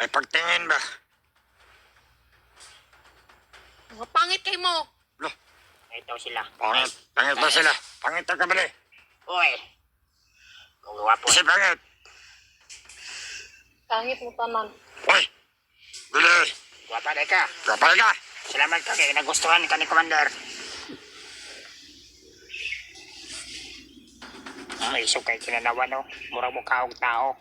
May pagtingin ba? Mga pangit kayo mo. Loh, Ito sila. pangit. Pangit ba sila? Pangit ang kabali. Uy. Kung wapo. Kasi pangit. Pangit mo tanan. Uy! Bili! Wapa na ka. Kapal ka! Salamat ka kaya nagustuhan ka ni Commander. May isok kay kinanawa no. Mura mo kaong tao.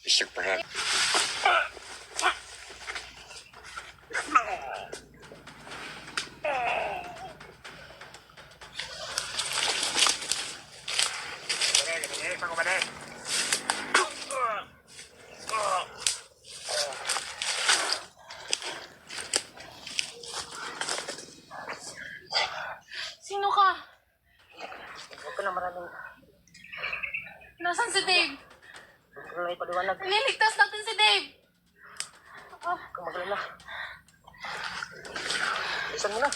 Isip pa yan. Sino ka? Huwag ka na maraming. Nasaan si Dave? Huwag ka na ipaliwanag. Ililigtas natin si Dave. Huwag ka magalala. Isan mo na.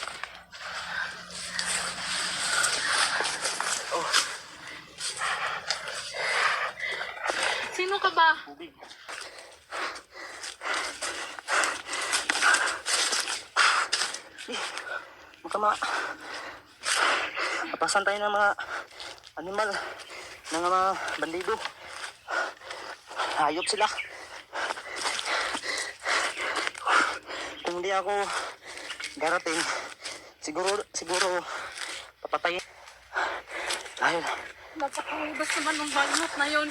Oh, Sino ka ba? tubig. Huwag ka Napasan tayo ng mga animal, ng mga bandido. Hayop sila. Kung hindi ako darating, siguro papatayin. Ayun. Napakahubas naman ng bagnot na yun.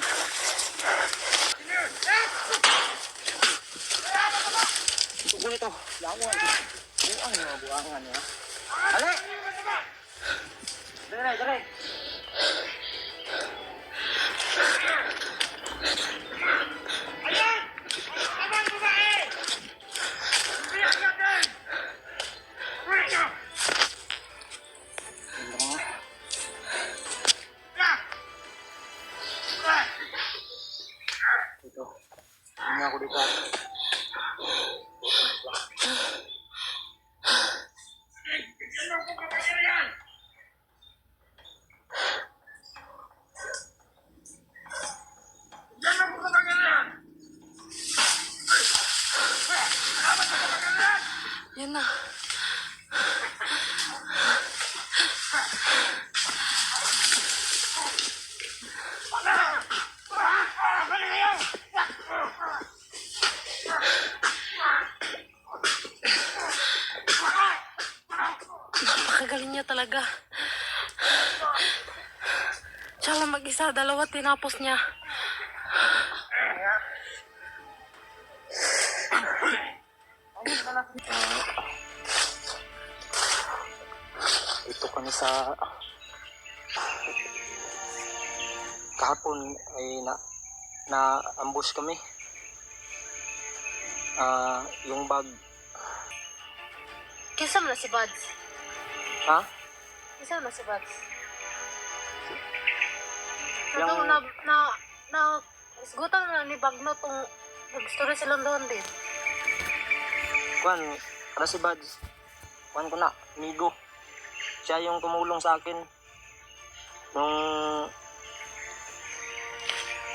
Ito ito. Lawan. Buang mga buangan ya. Ale! Dere. Ito. Ini aku dito. Yan na. Napakagaling niya talaga. Siya lang mag-isa, dalawa tinapos niya. Ito kami sa kahapon ay na-ambush kami. Yung bag. Kinsa man na si Buds? Ha? Kinsa man na si Buds? Yung- Na isgutan na ni Bagno tong nag-story silang doon din. Kwan, para si Buds. Kwan ko na, amigo. Siya yung tumulong sa akin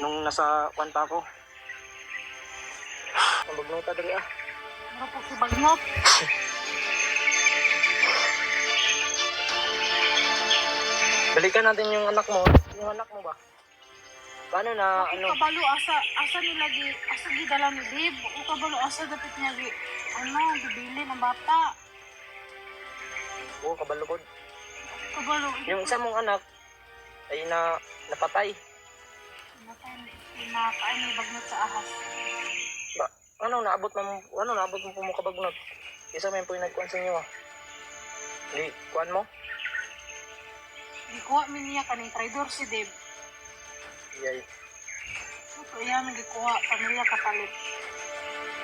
nung nasa kwan pa ako. Ang bagnuta dali ah. Ano po si Bagnot? Balikan natin yung anak mo. Yung anak mo ba? Paano na Bakit ano? kabalo asa nila asa gidala ni Dave? O kabalo asa dapat niya gibili ng bata? Oo, kabalukod. Kabalo. Yung isa mong anak ay napatay. Nakain ni Bagnot sa ahas. Ba, naabot mo po mo kabagnot? Isa may po yung nagkuhan sa inyo ah. Hindi, kuhan mo? Gikuha min niya kaning traidor si Dave. Iyay. Ito iya man gikuha pamilya kapalit.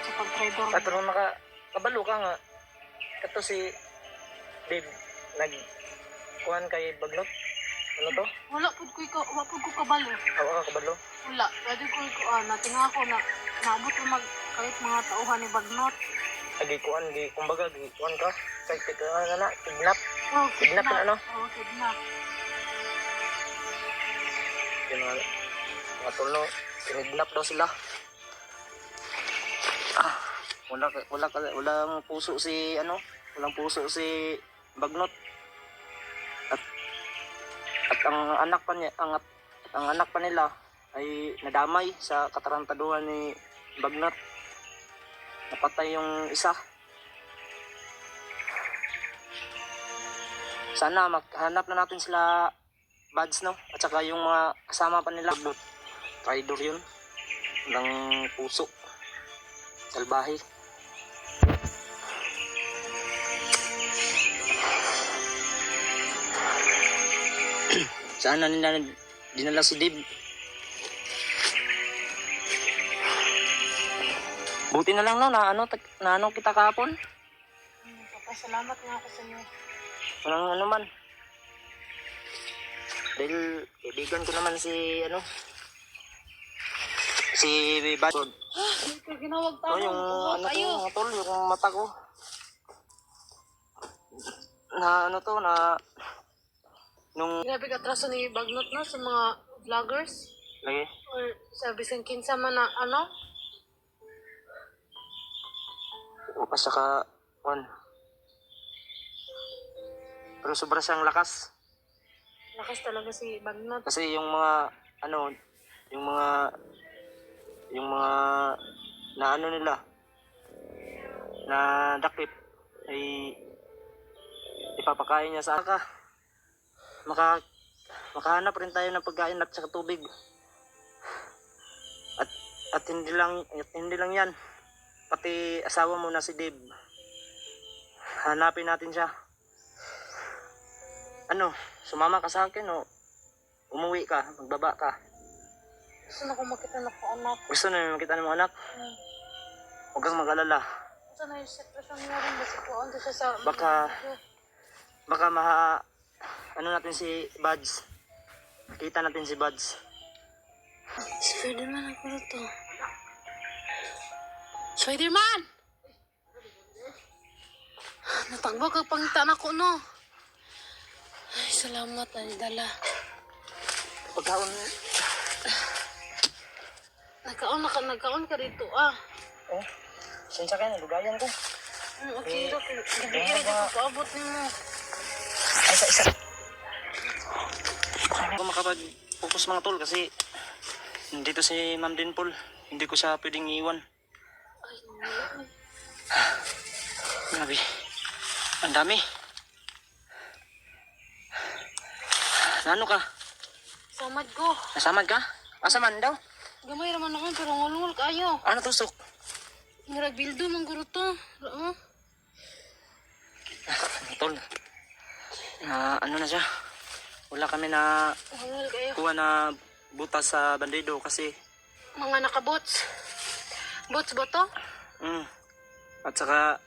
Sa pag-traidor. At nung kabalo ka nga, ito si Dave, kuhan kay bagnot? Ano to? Wala pud ko kabalo. Awa ka kabalo? Wala, pwede ko natinga ako na naabot ko kahit mga tauhan ni Bagnot. Gikuan, kumbaga, gikuan ka. Kahit kidnap. Oh, Kidnap na ano? Oh, kidnap. Yung mga tulno. Kidnap daw sila. Walang puso si walang puso si Bagnot. At ang anak pa niya, ang anak pa nila ay nadamay sa katarantaduhan ni Bagnot. Napatay yung isa. Sana maghanap na natin sila Buds, no? At saka yung mga kasama pa nila. Traitor yun. Walang puso. Salbahe. Saan na nila dinala si Dave? Buti na lang no, na ano kita kahapon. Papasalamat nga ako sa inyo. Walang ano man. Dahil kaibigan ko naman si si Bad. Hindi ka ginawag Oh, tao. yung Uwag kayo. tol, yung mata ko. Na nung Grabe ka atraso ni Bagnot na sa mga vloggers. lagi. Or sa bisan kinsa man na O saka pero sobra siyang lakas. lakas talaga si Bagnot. Kasi yung mga yung mga na nila na dakip ay ipapakain niya sa makahanap rin tayo ng pagkain at saka tubig. At hindi lang yan. Pati asawa mo na si Dave. Hanapin natin siya. Sumama ka sa akin o umuwi ka, magbaba ka. Gusto na ko makita na ko anak. Gusto na makita ng mga anak? Huwag kang mag-alala. Gusto na yung sitwasyon niya rin. Basta ko ando siya sa... Baka natin si Buds. Kita natin si Buds. Spiderman ako to. Spiderman! Natagbo ka pangita na ko, no? Ay, salamat, ay dala. Pagkaon. Nagkaon ka dito, ah. Oh, sinsya kayo, lugayan ko. Okay, Gabi ko paabot ni mo. Isa. Hindi ko makapag-focus mga tol kasi nandito si Ma'am Dinpol. Hindi ko siya pwedeng iwan. Ay, Grabe. Ang dami. Ano ka? samad ko. Nasamad ka? Asaman daw? Gamay raman ako, pero ngulungul kayo. Ano tusok? Nagbildo mang guro to. Tol. Ano na siya? Wala kami na Ngulungul kayo. kuha na butas sa bandido kasi Mga nakabots. Bots ba to? at saka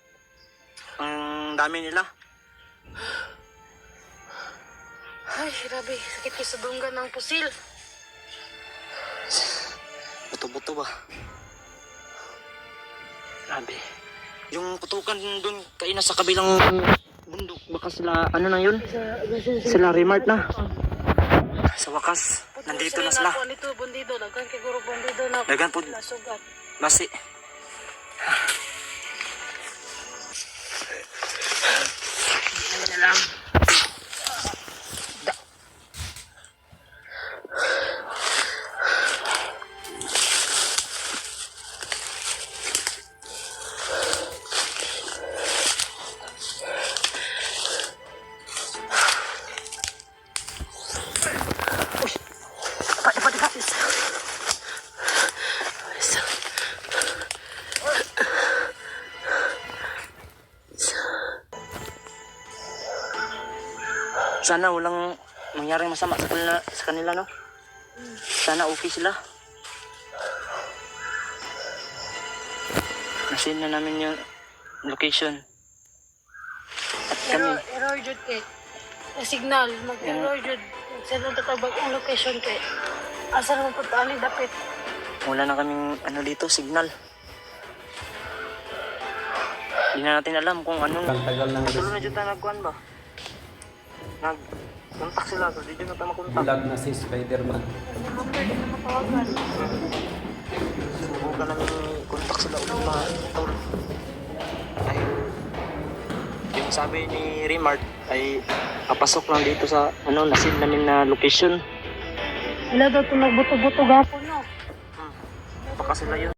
ang dami nila. Ay, grabe. Sakit ko sa dunggan ng pusil. Buto-buto ba? Grabe. Yung putukan dun kaina sa kabilang bundok. Baka sila, ano na yun? Sila remart na. Sa wakas, nandito na sila. Nito, bandido. Dagan kay guro bandido na. Dagan po. Nasugat. Basi. Ano na lang. Sana walang mangyaring masama sa kanila, no? Sana okay sila. Nasin na namin yung location. At kami, Error jud kay. Signal. Mag-error jud. Sino tatabag ang location kay. Asa naman punta ani dapit. wala na kaming dito, signal. Hindi na natin alam kung anong... Tagal ng Tulo na dyan tayo nagkuhan ba? Kontak sila, so di na tayo makontak. Bulag na si Spider-Man. Number din na matawagan. Subukan namin kontak sila ulit mga tol. Dahil yung sabi ni Remart ay papasok lang dito sa nasin namin na location. Wala daw ito nagbuto-buto gapon, no? Baka sila yun.